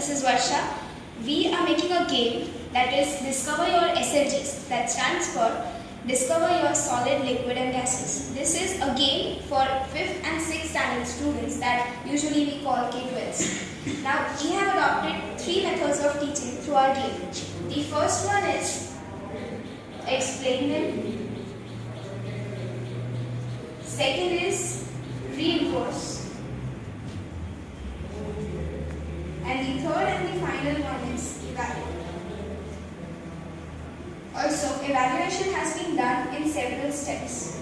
this is Varsha. We are making a game that is Discover Your SLGs, that stands for Discover Your Solid, Liquid and Gases. This is a game for 5th and 6th standard students that usually we call K12s. Now, we have adopted 3 methods of teaching through our game. The first one is explain them. Second is reinforce. And the third and the final one is evaluate. Also, evaluation has been done in several steps,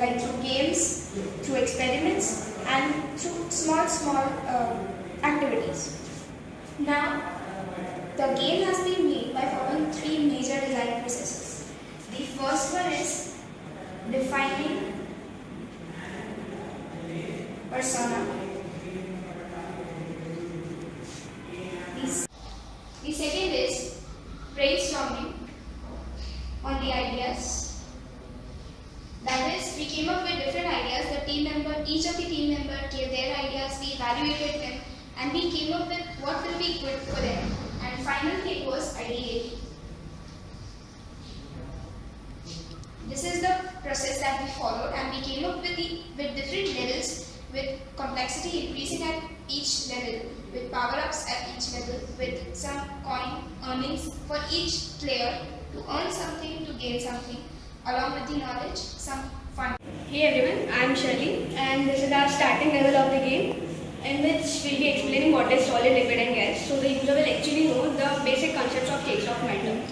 like through games, through experiments, and through small activities. Now, the game has been made by following 3 major design processes. The first one is defining persona. The second is brainstorming on the ideas. That is, we came up with different ideas. Each of the team member gave their ideas, we evaluated them, and we came up with what will be good for them. And final thing was ideating. This is the process that we followed, and we came up with different levels, with complexity increasing at each level, with power-ups at each level, with some coin earnings for each player to earn something, to gain something, along with the knowledge, some fun. Hey everyone, I am Shirley, and this is our starting level of the game, in which we'll be explaining what is solid, liquid and gas. So the user will actually know the basic concepts of Kirchhoff matter.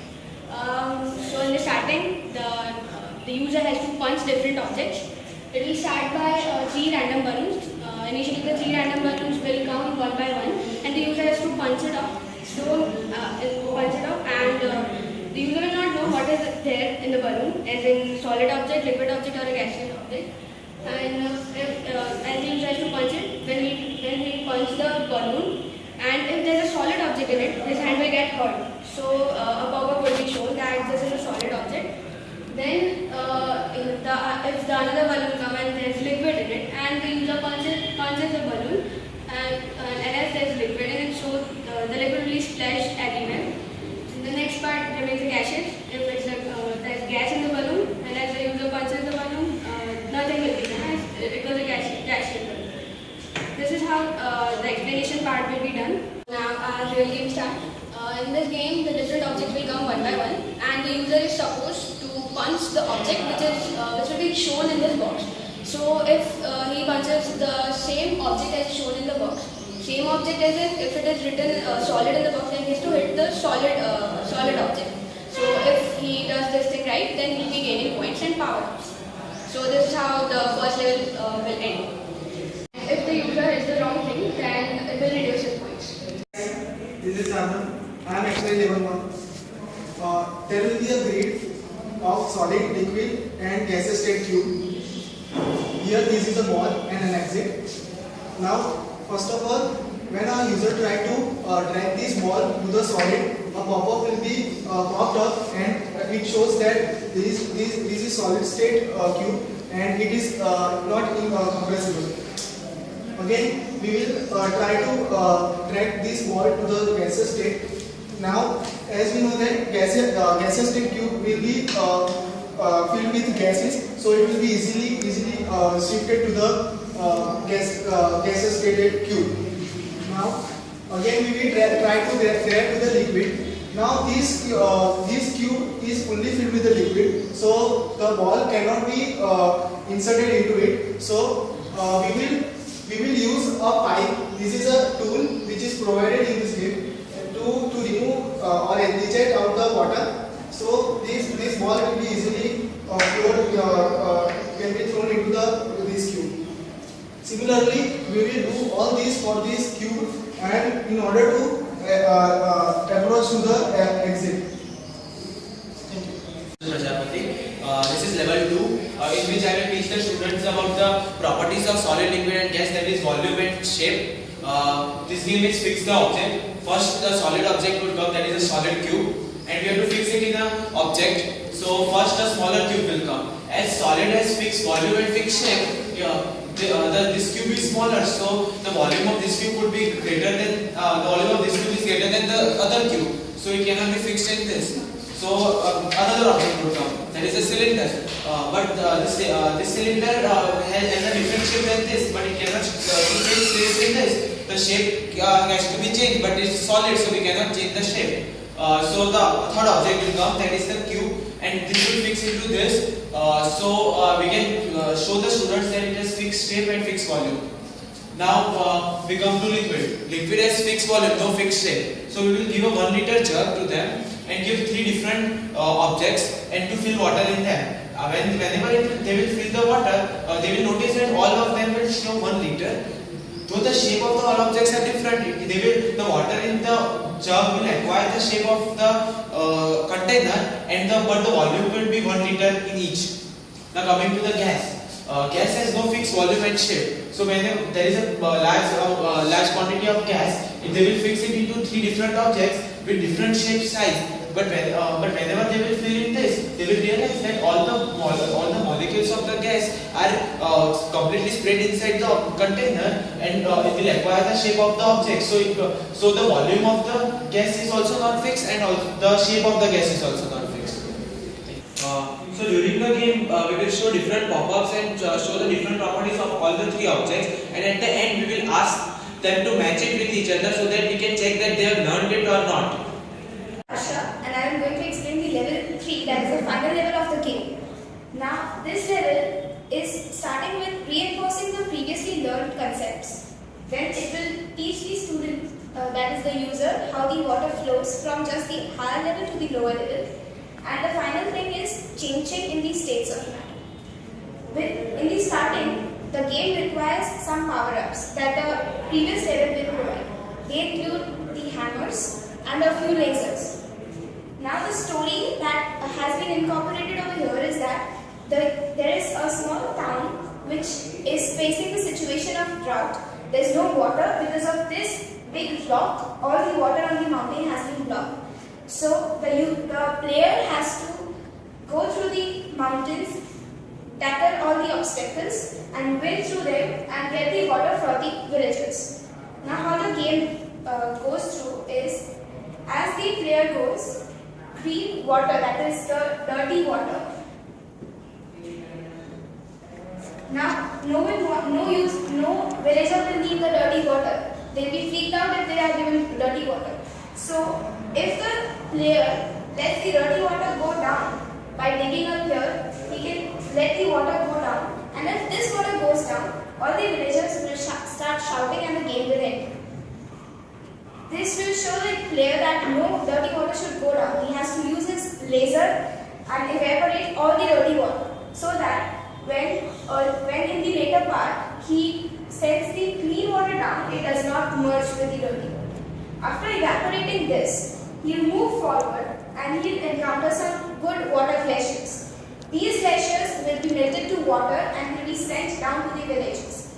So in the starting, the user has to punch different objects. It will start by 3 random balloons. Initially the 3 random balloons will come one by one, and the user has to punch it up. And the user will not know what is there in the balloon, as in solid object, liquid object or a gaseous object. And as the user has to punch it, when he punch the balloon, and if there is a solid object in it, his hand will get hurt. So a pop-up will be shown that this is a solid object. Then if the another balloon comes and there is liquid in it, and the user punches the balloon, and as there is liquid in it, so the liquid will be splashed everywhere. The next part remains the gaseous. If there is gas in the balloon, and as the user punches the balloon, nothing will be done. It was a gaseous balloon. This is how the explanation part will be done. Now our real game starts. In this game, the different objects will come one by one, and the user is supposed to punch the object which will be shown in this box. So if he punches the same object as shown in the box, same object as if it is written solid in the box, then he has to hit the solid object. So if he does this thing right, then he will be gaining points and power-ups. So this is how the first level will end. If the user hits the wrong thing, then it will reduce his points. This is Anand. I am exercise level 1. There will be a grid of solid, liquid and gaseous state cube. Here this is a ball and an exit. Now first of all, when a user try to drag this ball to the solid, a pop-up will be popped up, and it shows that this is solid state cube and it is not incompressible. Again, we will try to drag this ball to the gaseous state. Now, as we know that gaseous state cube will be filled with gases, so it will be easily shifted to the gaseous state cube. Now, again we will try to drag to the liquid. Now this cube is fully filled with the liquid, so the ball cannot be inserted into it. So we will use a pipe. This is a tool which is provided in this game to remove or eject out the water. So this ball will be easily can be thrown into this cube. Similarly, we will do all this for this cube, and in order to approach to the exit. Thank you. This is level 2, in which I will teach the students about the properties of solid, liquid and gas, that is volume and shape. This game is fix the object. First the solid object would come, that is a solid cube, and we have to fix it in an object. So first a smaller cube will come. As solid has fixed volume and fixed shape, this cube is smaller, so the volume of this cube would be greater than the volume of this cube is so it cannot be fixed in this. So another object would come, that is a cylinder. This cylinder has a different shape than this, but it cannot be fixed in this. The shape has to be changed, but it is solid, so we cannot change the shape. So the third object will come, that is the cube, and this will fix into this. We can show the students that it has fixed shape and fixed volume. Now we come to liquid. Liquid has fixed volume, no fixed shape. So we will give a 1 liter jug to them and give 3 different objects and to fill water in them. Whenever they will fill the water, they will notice that all of them will show 1 liter. Though the shape of the all objects are different, the water in the jug will acquire the shape of the container, but the volume will be 1 liter in each. Now coming to the gas. Gas has no fixed volume and shape. So when there is a large quantity of gas, they will fix it into 3 different objects with different shape, size. But whenever they will fill in this, they will realize that all the molecules of the gas are completely spread inside the container, and it will acquire the shape of the object. So the volume of the gas is also not fixed, and the shape of the gas is also not fixed. So during the game, we will show different pop-ups and show the different properties of all the 3 objects, and at the end we will ask them to match it with each other so that we can check that they have learned it or not. And I am going to explain the level 3, that is the final level of the game. Now this level is starting with reinforcing the previously learned concepts. Then it will teach the student, that is the user, how the water flows from just the higher level to the lower level. And the final thing is changing in the states of matter. In the starting, the game requires some power-ups that the previous level will provide. They include the hammers and a few lasers. Now the story that has been incorporated over here is that there is a small town which is facing the situation of drought. There is no water because of this big rock. All the water on the mountain has been blocked. So the player has to go through the mountains, tackle all the obstacles and win through them and get the water for the villagers. Now how the game goes through is, as the player goes, green water, that is the dirty water. Now no villager will need the dirty water. They will be freaked out if they are given dirty water. So if the player lets the dirty water go down by digging a pier, he can let the water go down, and if this water goes down, all the villagers will start shouting and the game will end. This will show the player that no dirty water should go down. He has to use his laser and evaporate all the dirty water, so that when in the later part he sends the clean water down, it does not merge with the dirty water. After evaporating this, he will move forward and he will encounter some good water glaciers. These glaciers will be melted to water and will be sent down to the villages.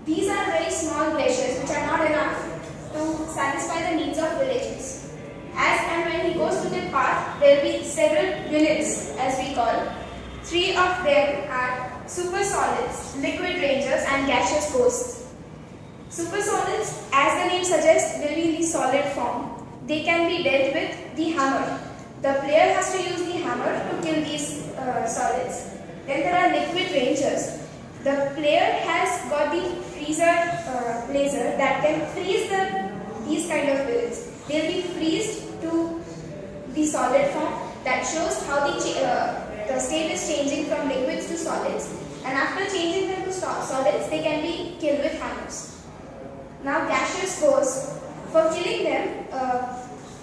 These are very small glaciers which are not enough to satisfy the needs of villages. And when he goes to the path, there will be several units, as we call. 3 of them are super solids, liquid rangers and gaseous ghosts. Super solids, as the name suggests, will be in the solid form. They can be dealt with the hammer. The player has to use the hammer to kill these solids. Then there are liquid rangers. The player has got the freezer laser that can freeze these kind of villains. They will be freezed to the solid form. That shows how the state is changing from liquids to solids. And after changing them to solids, they can be killed with hammers. Now gaseous ghosts, for killing them,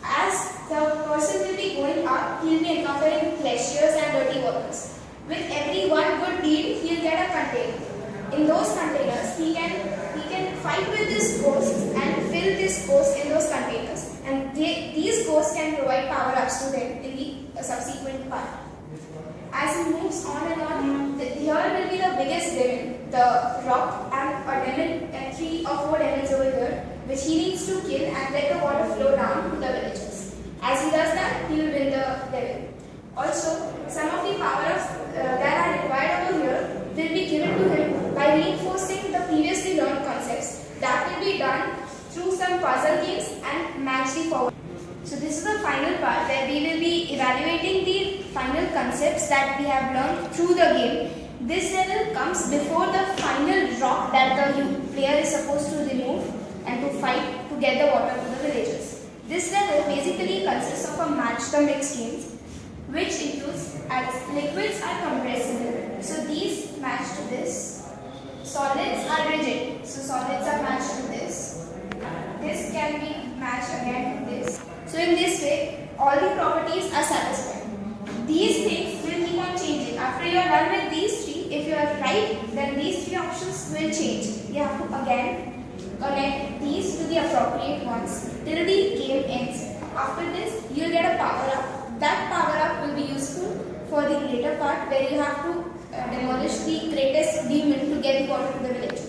as the person will be going up, he will be encountering glaciers and dirty waters. With every one good deed, he will get a container. In those containers, he can fight with these ghosts and fill this ghost in those containers. And these ghosts can provide power-ups to them in the subsequent part. As he moves on and on, here will be the biggest demon, the rock, and a demon, and 3 or 4 demons over here, which he needs to kill and let the water flow down to the villages. As he does that, he will win the level. Also, some of the power-ups that are required over here will be given to him by reinforcing the previously learned concepts. That will be done through some puzzle games and match the forward. So this is the final part where we will be evaluating the final concepts that we have learned through the game. This level comes before the final rock that the player is supposed to remove and to fight to get the water to the villagers. This level basically consists of a match the mix games, which includes as liquids are compressible, so these match to this. Solids are rigid, so solids are matched to this. This can be matched again to this. So in this way, all the properties are satisfied. These things will keep on changing. After you are done with these three, if you are right, then these three options will change. You have to again connect these to the appropriate ones till the game ends. After this, you will get a power up. That power up will be useful for the later part where you have to demolish the greatest demon to get the water to the village.